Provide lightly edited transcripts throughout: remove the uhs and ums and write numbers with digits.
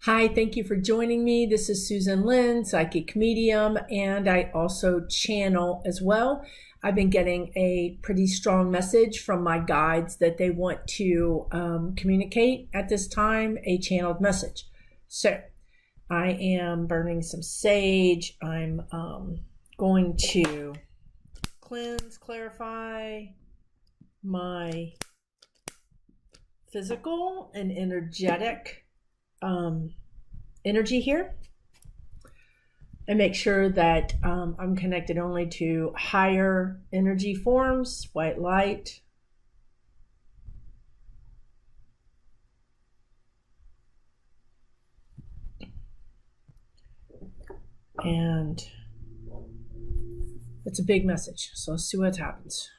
Hi, thank you for joining me. This is Susan Lynn, psychic medium, and I also channel as well. I've been getting a pretty strong message from my guides that they want to communicate at this time, a channeled message. So I am burning some sage. I'm going to cleanse, clarify my physical and energetic energy here, and make sure that I'm connected only to higher energy forms, white light, and it's a big message. So let's see what happens.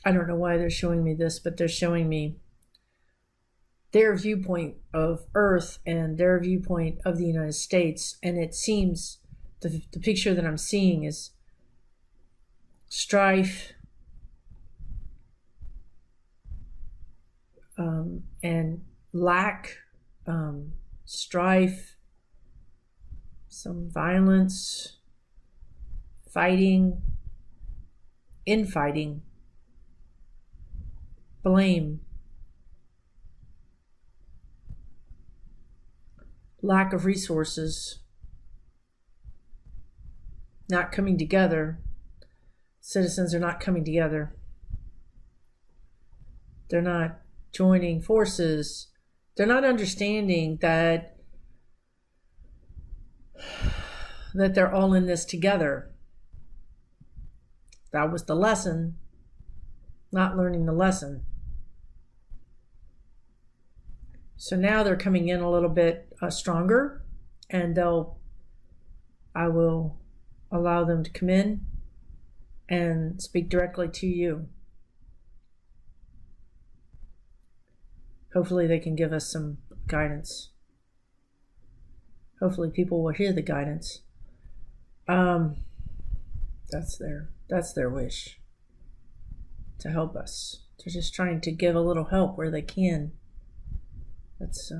I don't know why they're showing me this, but they're showing me their viewpoint of Earth and their viewpoint of the United States. And it seems the picture that I'm seeing is strife and lack, strife, some violence, fighting, infighting, blame, lack of resources, not coming together. Citizens are not coming together. They're not joining forces. They're not understanding that they're all in this together. That was the lesson, not learning the lesson. So now they're coming in a little bit stronger, and I will allow them to come in and speak directly to you. Hopefully they can give us some guidance. Hopefully people will hear the guidance. That's their wish, to help us. They're just trying to give a little help where they can. That's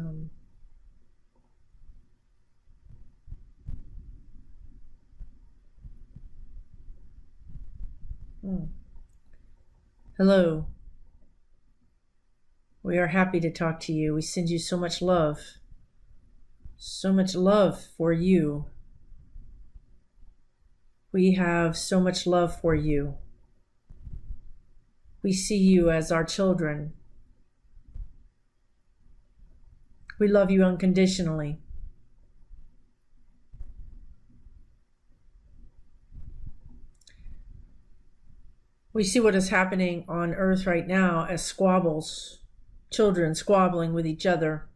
Hello. We are happy to talk to you. We send you so much love for you. We have so much love for you. We see you as our children. We love you unconditionally. We see what is happening on Earth right now as squabbles, children squabbling with each other.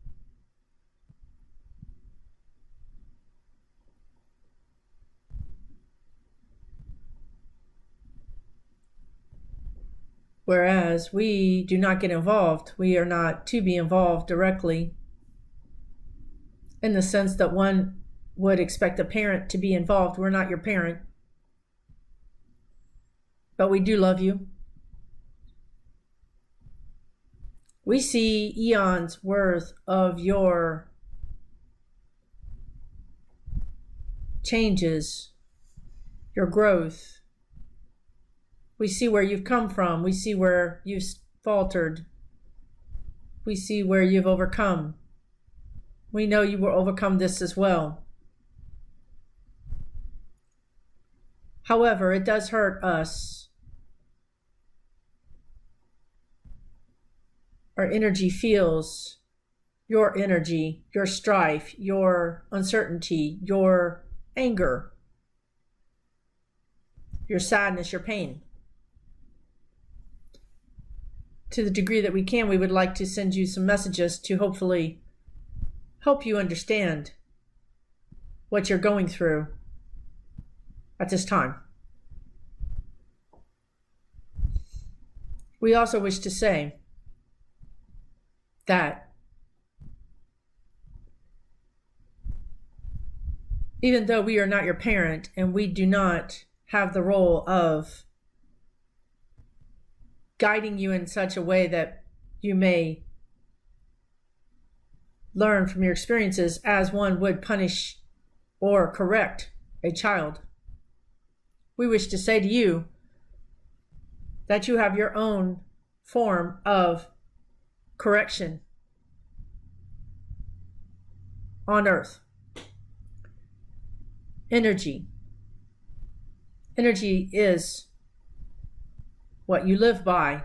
Whereas we do not get involved. We are not to be involved directly, in the sense that one would expect a parent to be involved. We're not your parent, but we do love you. We see eons worth of your changes, your growth. We see where you've come from. We see where you've faltered. We see where you've overcome. We know you will overcome this as well. However, it does hurt us our energy feels your energy, your strife, your uncertainty, your anger, your sadness, your pain. To the degree that we can, we would like to send you some messages to hopefully help you understand what you're going through at this time. We also wish to say that even though we are not your parent and we do not have the role of guiding you in such a way that you may learn from your experiences as one would punish or correct a child, we wish to say to you that you have your own form of correction on earth. Energy. Energy is what you live by.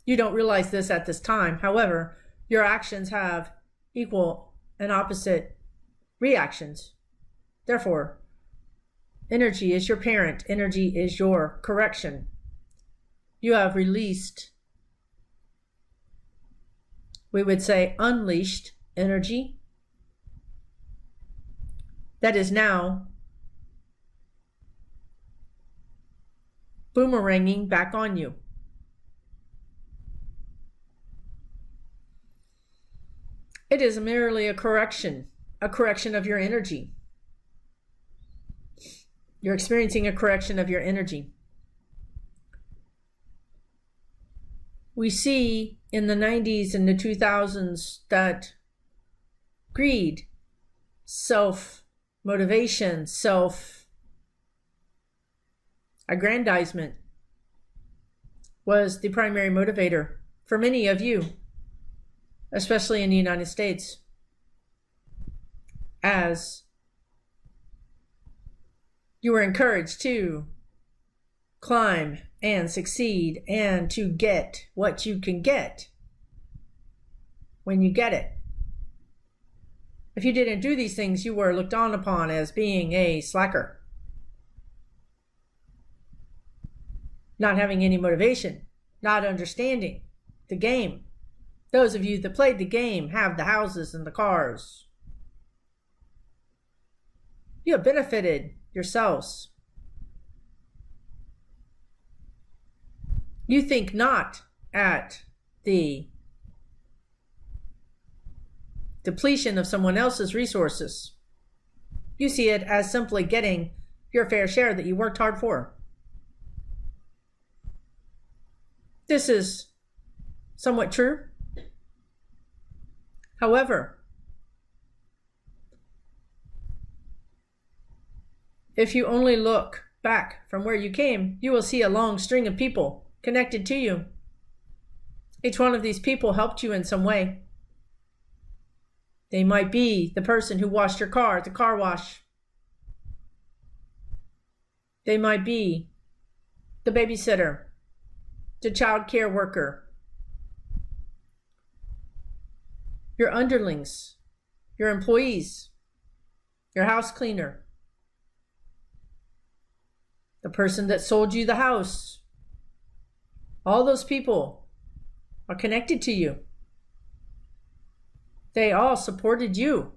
You don't realize this at this time. However, your actions have equal and opposite reactions. Therefore, energy is your parent. Energy is your correction. You have released, we would say, unleashed energy that is now boomeranging back on you. It is merely a correction of your energy. You're experiencing a correction of your energy. We see in the 90s and the 2000s that greed, self-motivation, self-aggrandizement was the primary motivator for many of you, especially in the United States, as you were encouraged to climb and succeed and to get what you can get when you get it. If you didn't do these things, you were looked on upon as being a slacker, not having any motivation, not understanding the game. Those of you that played the game have the houses and the cars. You have benefited yourselves. You think not at the depletion of someone else's resources. You see it as simply getting your fair share that you worked hard for. This is somewhat true. However, if you only look back from where you came, you will see a long string of people connected to you. Each one of these people helped you in some way. They might be the person who washed your car at the car wash. They might be the babysitter, the child care worker, your underlings, your employees, your house cleaner, the person that sold you the house. All those people are connected to you. They all supported you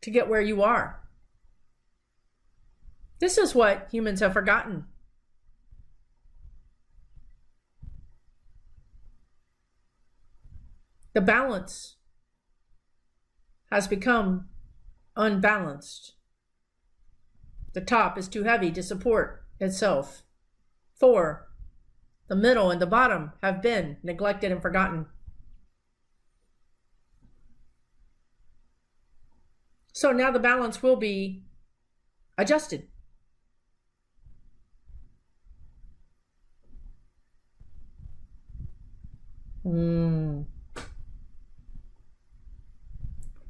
to get where you are. This is what humans have forgotten. The balance has become unbalanced. The top is too heavy to support itself. 4, the middle and the bottom have been neglected and forgotten. So now the balance will be adjusted.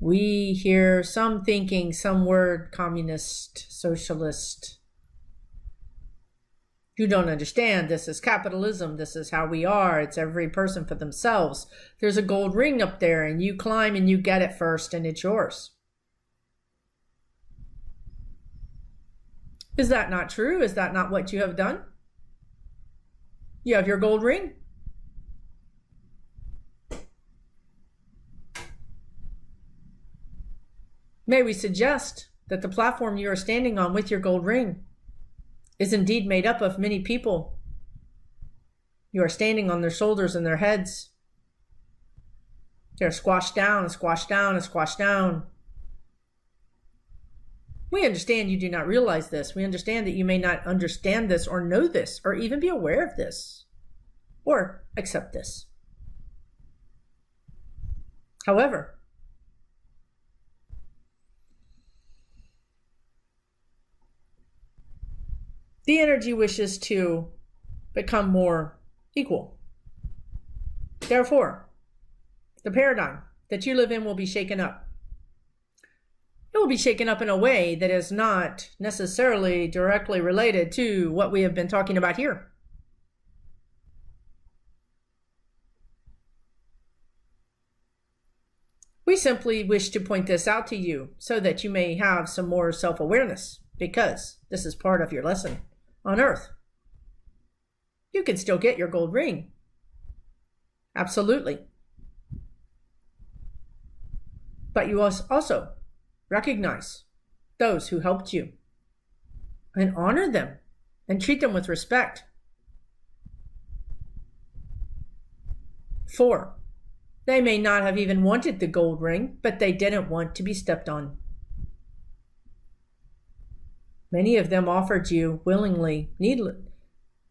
We hear some thinking, some word communist, socialist. You don't understand. This is capitalism. This is how we are. It's every person for themselves. There's a gold ring up there, and you climb and you get it first, and it's yours. Is that not true? Is that not what you have done? You have your gold ring. May we suggest that the platform you are standing on with your gold ring is indeed made up of many people. You are standing on their shoulders and their heads. They're squashed down and squashed down and squashed down. We understand you do not realize this. We understand that you may not understand this or know this or even be aware of this or accept this. However, the energy wishes to become more equal. Therefore, the paradigm that you live in will be shaken up. It will be shaken up in a way that is not necessarily directly related to what we have been talking about here. We simply wish to point this out to you so that you may have some more self-awareness, because this is part of your lesson on Earth. You can still get your gold ring. Absolutely. But you must also recognize those who helped you and honor them and treat them with respect. 4, they may not have even wanted the gold ring, but they didn't want to be stepped on. Many of them offered you willingly,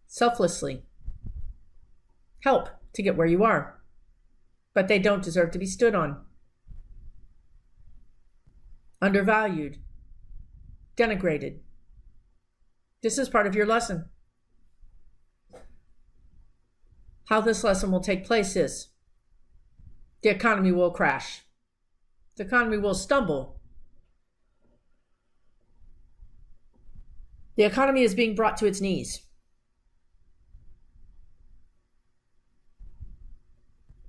selflessly, help to get where you are, but they don't deserve to be stood on, undervalued, denigrated. This is part of your lesson. How this lesson will take place is the economy will crash. The economy will stumble. The economy is being brought to its knees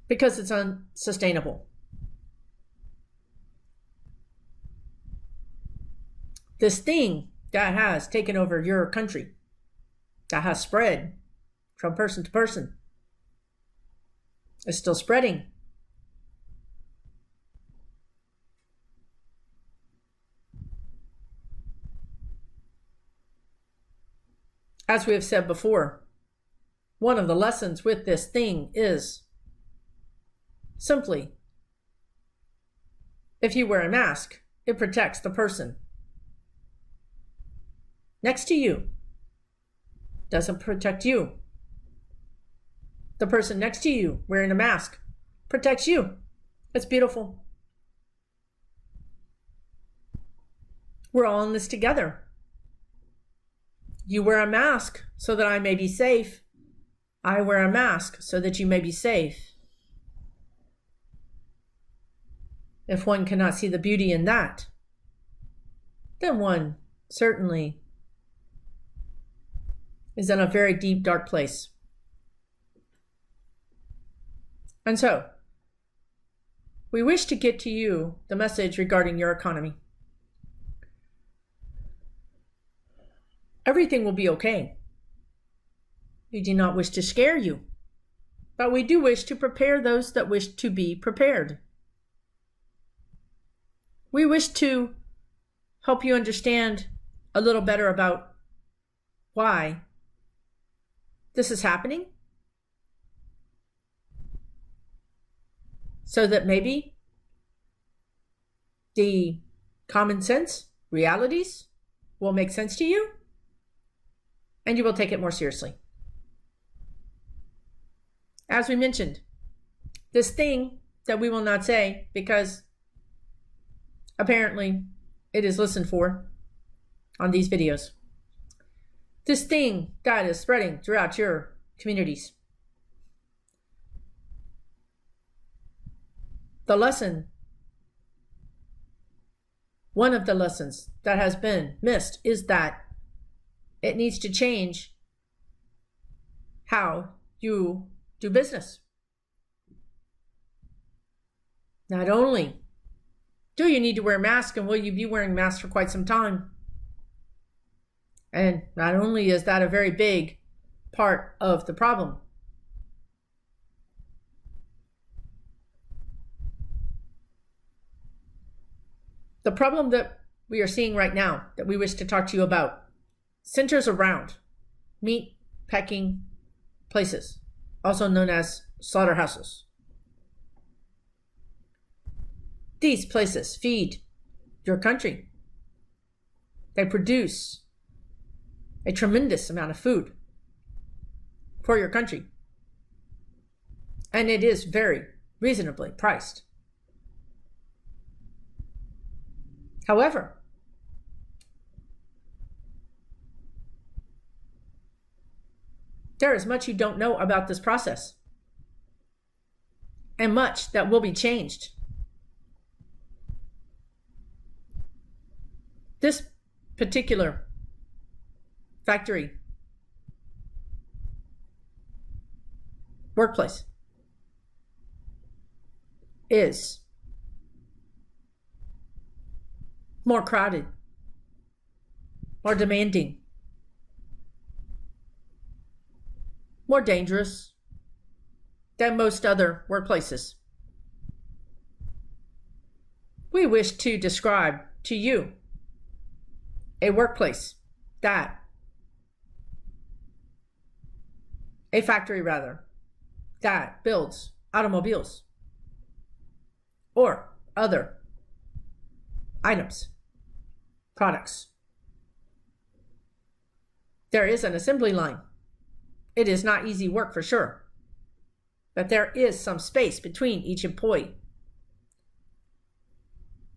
because it's unsustainable. This thing that has taken over your country, that has spread from person to person, is still spreading. As we have said before, one of the lessons with this thing is simply, if you wear a mask, it protects the person next to you. Doesn't protect you. The person next to you wearing a mask protects you. It's beautiful. We're all in this together. You wear a mask so that I may be safe. I wear a mask so that you may be safe. If one cannot see the beauty in that, then one certainly is in a very deep, dark place. And so, we wish to get to you the message regarding your economy. Everything will be okay. We do not wish to scare you, but we do wish to prepare those that wish to be prepared. We wish to help you understand a little better about why this is happening, so that maybe the common sense realities will make sense to you and you will take it more seriously. As we mentioned, this thing that we will not say because apparently it is listened for on these videos. This thing that is spreading throughout your communities. The lesson, one of the lessons that has been missed is that it needs to change how you do business. Not only do you need to wear masks, and will you be wearing masks for quite some time? And not only is that a very big part of the problem, the problem that we are seeing right now, that we wish to talk to you about, centers around meat packing places, also known as slaughterhouses. These places feed your country. They produce a tremendous amount of food for your country. And it is very reasonably priced. However, there is much you don't know about this process, and much that will be changed. This particular factory workplace is more crowded, more demanding, more dangerous than most other workplaces. We wish to describe to you a workplace a factory that builds automobiles or other items, products. There is an assembly line. It is not easy work for sure, but there is some space between each employee.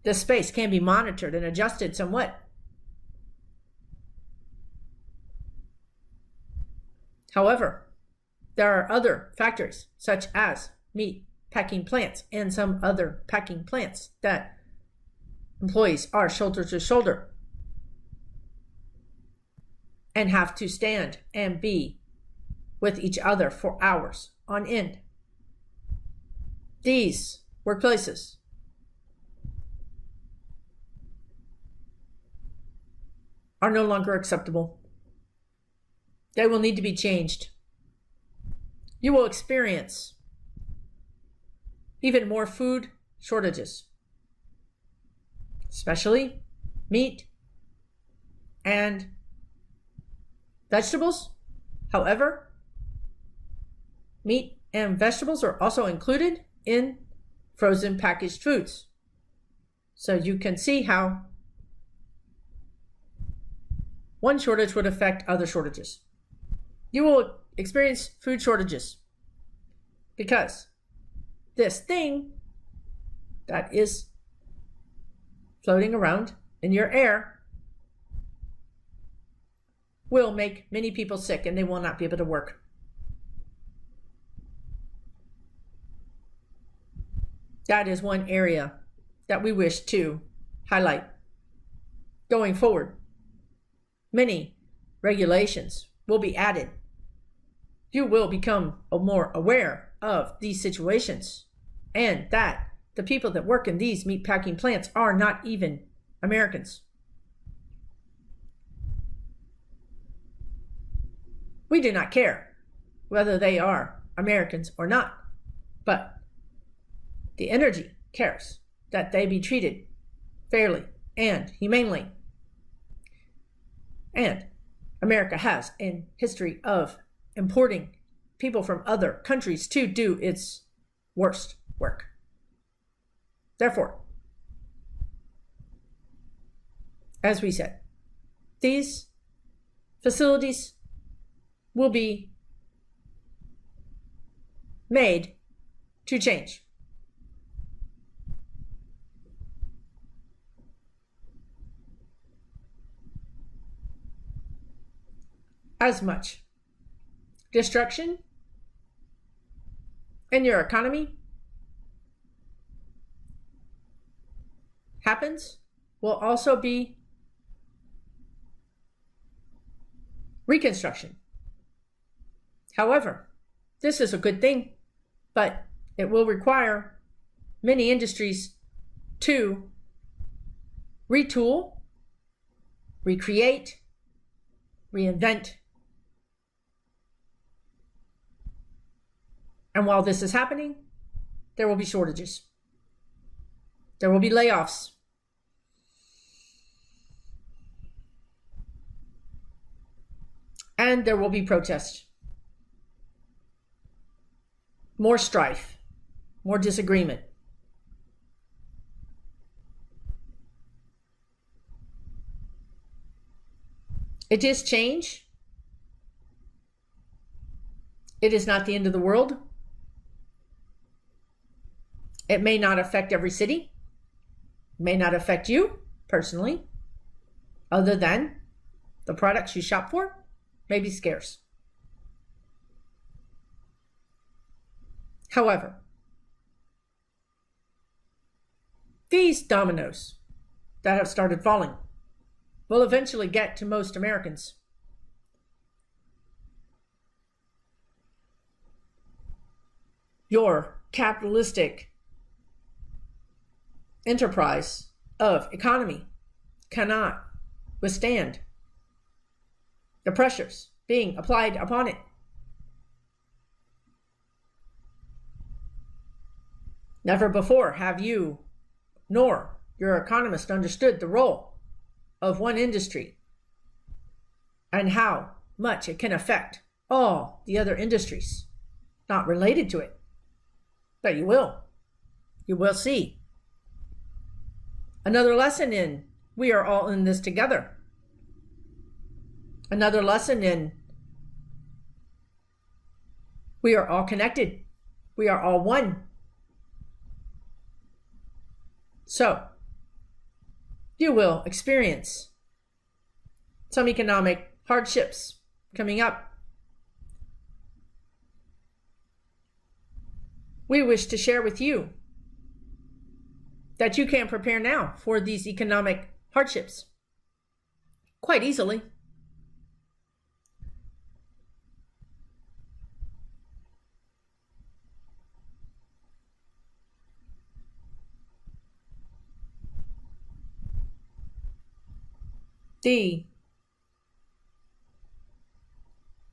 This space can be monitored and adjusted somewhat. However, there are other factories, such as meat packing plants and some other packing plants, that employees are shoulder to shoulder and have to stand and be with each other for hours on end. These workplaces are no longer acceptable. They will need to be changed. You will experience even more food shortages, especially meat and vegetables. However, meat and vegetables are also included in frozen packaged foods. So you can see how one shortage would affect other shortages. You will experience food shortages because this thing that is floating around in your air will make many people sick, and they will not be able to work. That is one area that we wish to highlight. Going forward, many regulations will be added. You will become more aware of these situations, and that the people that work in these meatpacking plants are not even Americans. We do not care whether they are Americans or not, but the energy cares that they be treated fairly and humanely. And America has a history of importing people from other countries to do its worst work. Therefore, as we said, these facilities will be made to change. As much destruction in your economy happens, will also be reconstruction However, this is a good thing, but it will require many industries to retool, recreate, reinvent. And while this is happening, there will be shortages. There will be layoffs. And there will be protests. More strife, more disagreement. It is change. It is not the end of the world. It may not affect every city. It may not affect you personally, other than the products you shop for may be scarce. However, these dominoes that have started falling will eventually get to most Americans. Your capitalistic enterprise of economy cannot withstand the pressures being applied upon it. Never before have you nor your economist understood the role of one industry and how much it can affect all the other industries not related to it. But you will. You will see. Another lesson in we are all in this together. Another lesson in we are all connected. We are all one. So, you will experience some economic hardships coming up. We wish to share with you that you can prepare now for these economic hardships quite easily.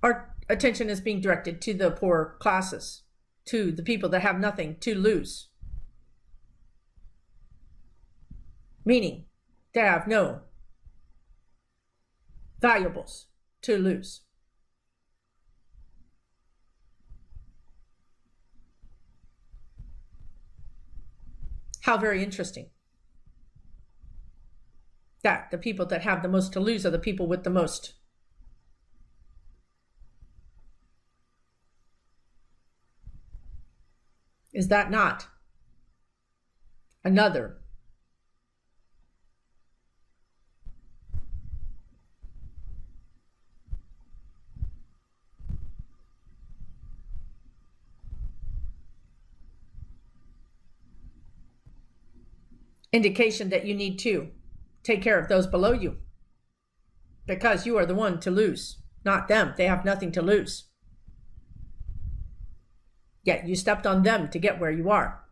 Our attention is being directed to the poor classes, to the people that have nothing to lose. Meaning, they have no valuables to lose. How very interesting that the people that have the most to lose are the people with the most. Is that not another indication that you need to take care of those below you? Because you are the one to lose, not them. They have nothing to lose. Yet you stepped on them to get where you are.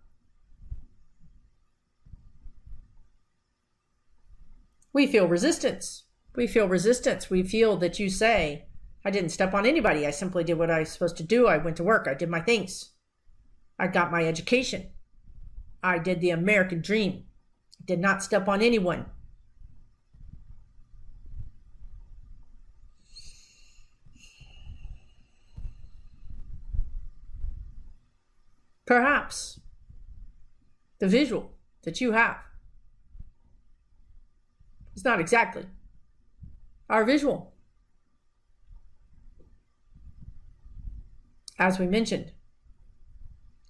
We feel resistance. We feel resistance. We feel that you say, I didn't step on anybody. I simply did what I was supposed to do. I went to work. I did my things. I got my education. I did the American dream. I did not step on anyone. Perhaps the visual that you have is not exactly our visual. As we mentioned,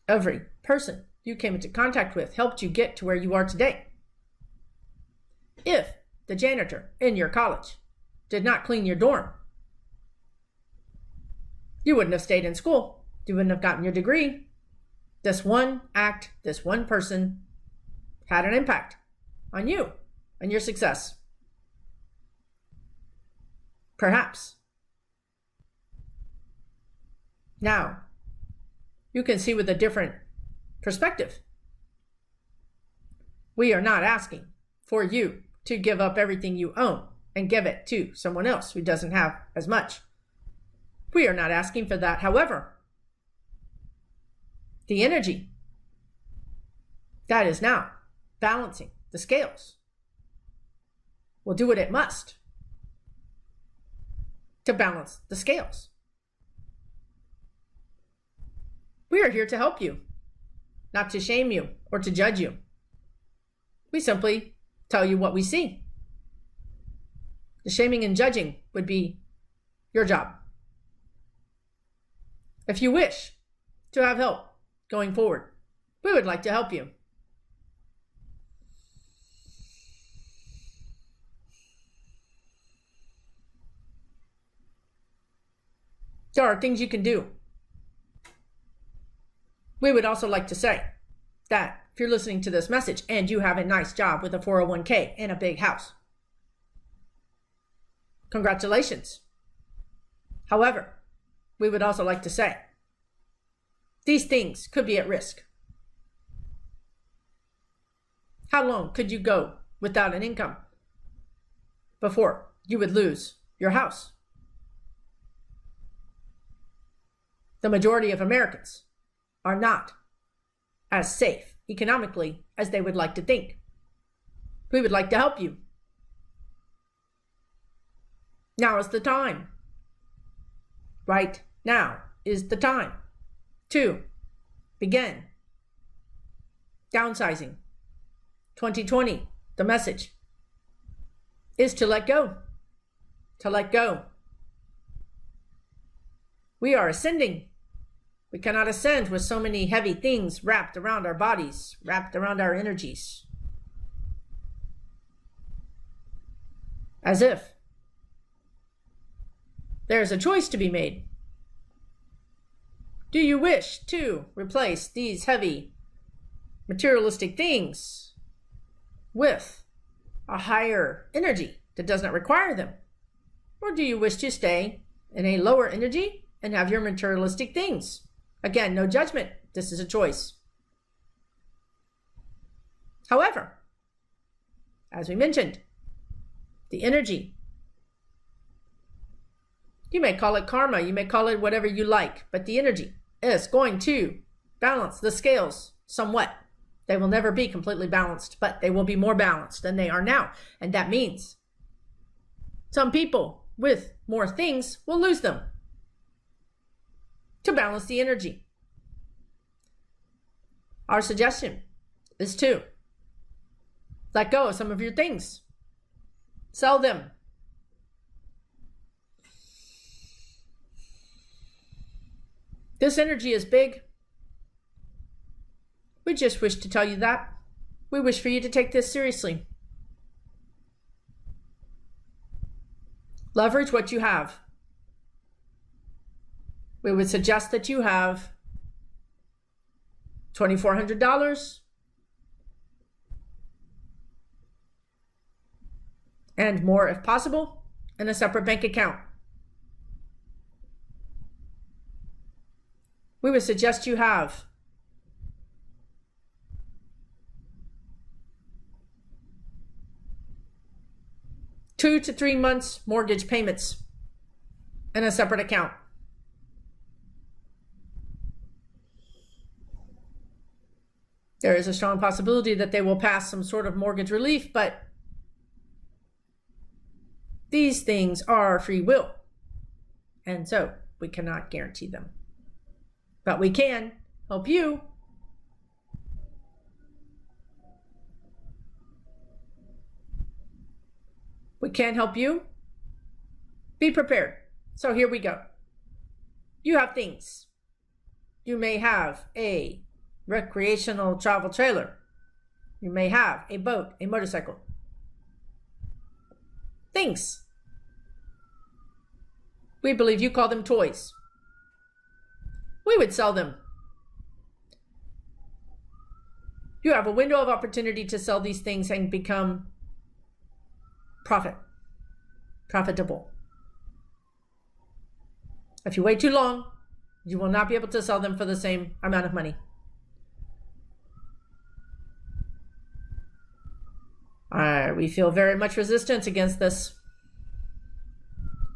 every person you came into contact with helped you get to where you are today. If the janitor in your college did not clean your dorm, you wouldn't have stayed in school. You wouldn't have gotten your degree. This one act, this one person had an impact on you and your success. Perhaps Now, you can see with a different perspective. We are not asking for you to give up everything you own and give it to someone else who doesn't have as much. We are not asking for that. However, the energy that is now balancing the scales will do what it must to balance the scales. We are here to help you, not to shame you or to judge you. We simply tell you what we see. The shaming and judging would be your job. If you wish to have help going forward, we would like to help you. There are things you can do. We would also like to say that if you're listening to this message and you have a nice job with a 401k and a big house, congratulations. However, we would also like to say these things could be at risk. How long could you go without an income before you would lose your house? The majority of Americans are not as safe economically as they would like to think. We would like to help you. Now is the time. Right now is the time to begin downsizing. 2020, the message is to let go. To let go. We are ascending. We cannot ascend with so many heavy things wrapped around our bodies, wrapped around our energies. As if there's a choice to be made. Do you wish to replace these heavy materialistic things with a higher energy that does not require them? Or do you wish to stay in a lower energy and have your materialistic things? Again, no judgment. This is a choice. However, as we mentioned, the energy, you may call it karma, you may call it whatever you like, but the energy is going to balance the scales somewhat. They will never be completely balanced, but they will be more balanced than they are now. And that means some people with more things will lose them to balance the energy. Our suggestion is to let go of some of your things. Sell them. This energy is big. We just wish to tell you that. We wish for you to take this seriously. Leverage what you have. We would suggest that you have $2,400 and more if possible in a separate bank account. We would suggest you have two to 3 months mortgage payments in a separate account. There is a strong possibility that they will pass some sort of mortgage relief, but these things are free will. And so we cannot guarantee them. But we can help you. We can help you. Be prepared. So here we go. You have things. You may have a recreational travel trailer. You may have a boat, a motorcycle. Things. We believe you call them toys. We would sell them. You have a window of opportunity to sell these things and become profitable. If you wait too long, You will not be able to sell them for the same amount of money. We feel very much resistance against this.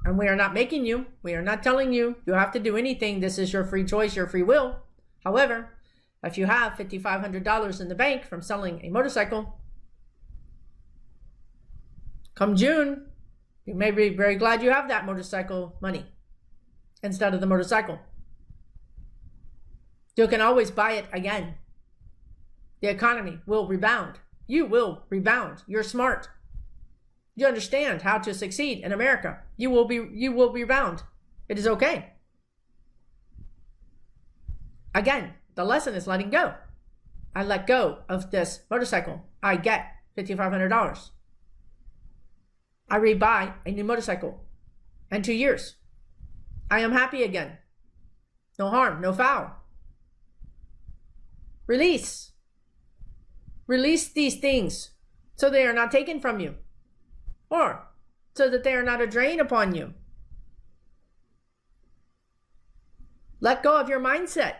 And we are not making you. We are not telling you you have to do anything. This is your free choice, your free will. However, if you have $5,500 in the bank from selling a motorcycle, come June, you may be very glad you have that motorcycle money instead of the motorcycle. You can always buy it again. The economy will rebound. You will rebound. You're smart. You understand how to succeed in America. You will rebound. It is okay. Again, the lesson is letting go. I let go of this motorcycle. I get $5,500. I rebuy a new motorcycle in 2 years. I am happy again. No harm, no foul. Release. Release these things so they are not taken from you, or so that they are not a drain upon you. Let go of your mindset.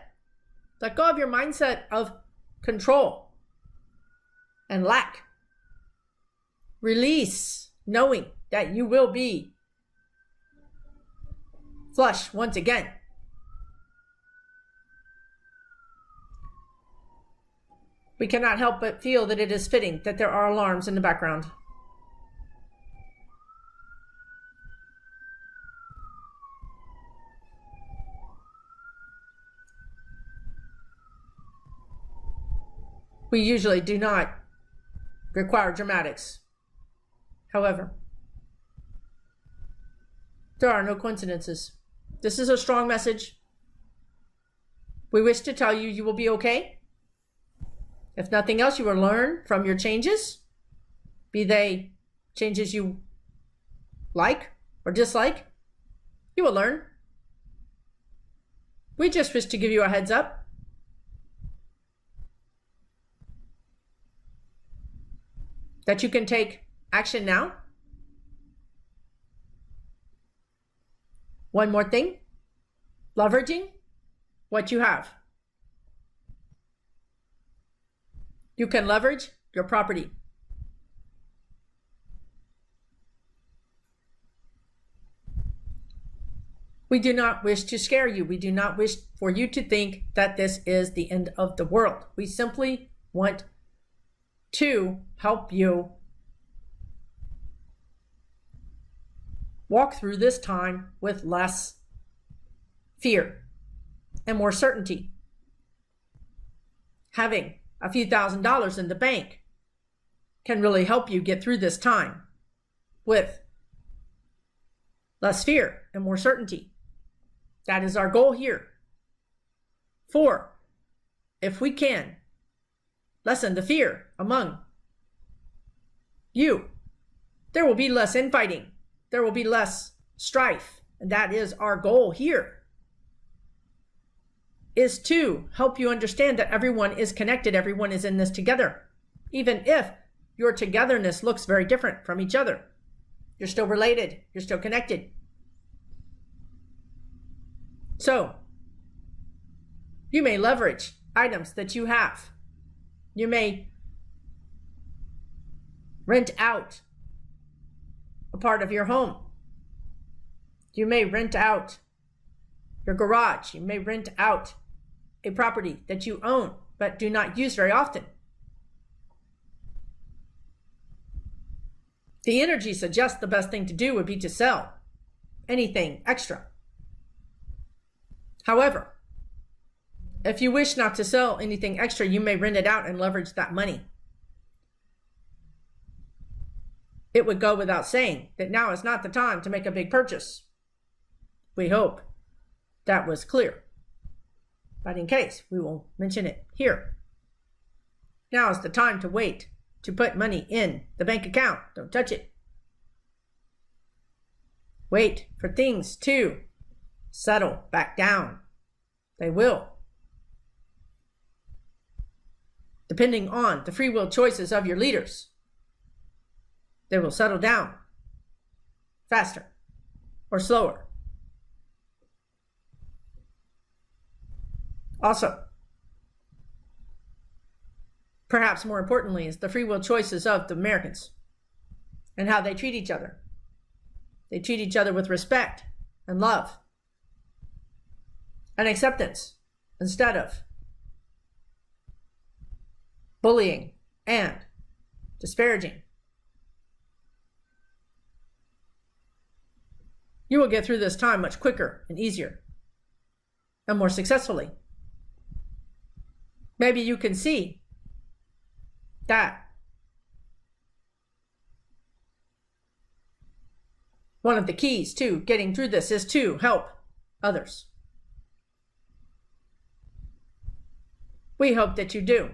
Let go of your mindset of control and lack. Release, knowing that you will be flush once again. We cannot help but feel that it is fitting that there are alarms in the background. We usually do not require dramatics. However, there are no coincidences. This is a strong message. We wish to tell you you will be okay. If nothing else, you will learn from your changes, be they changes you like or dislike. You will learn. We just wish to give you a heads up. That you can take action now. One more thing, leveraging what you have. You can leverage your property. We do not wish to scare you. We do not wish for you to think that this is the end of the world. We simply want to help you walk through this time with less fear and more certainty. Having a few $1,000s in the bank can really help you get through this time with less fear and more certainty. That is our goal here. 4, if we can lessen the fear among you, there will be less infighting. There will be less strife. And that is our goal here, is to help you understand that everyone is connected. Everyone is in this together. Even if your togetherness looks very different from each other, you're still related. You're still connected. So you may leverage items that you have. You may rent out a part of your home. You may rent out your garage. You may rent out a property that you own but do not use very often. The energy suggests the best thing to do would be to sell anything extra. However, if you wish not to sell anything extra, you may rent it out and leverage that money. It would go without saying that now is not the time to make a big purchase. We hope that was clear. But in case, we will mention it here. Now is the time to wait, to put money in the bank account. Don't touch it. Wait for things to settle back down. They will. Depending on the free will choices of your leaders, they will settle down faster or slower. Also, perhaps more importantly, is the free will choices of the Americans and how they treat each other. They treat each other with respect and love and acceptance instead of bullying and disparaging. You will get through this time much quicker and easier and more successfully. Maybe you can see that one of the keys to getting through this is to help others. We hope that you do.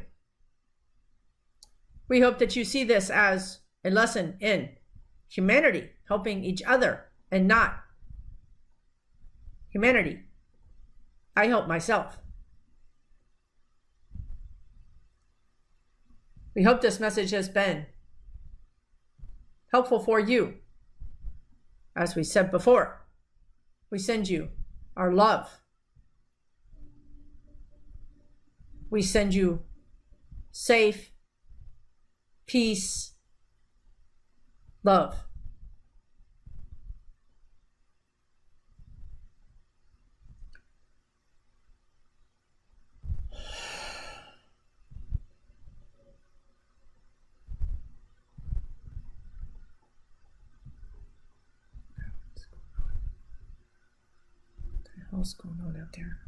We hope that you see this as a lesson in humanity, helping each other, and not humanity. I help myself. We hope this message has been helpful for you. As we said before, we send you our love. We send you safe, peace, love. What the hell's going on out there?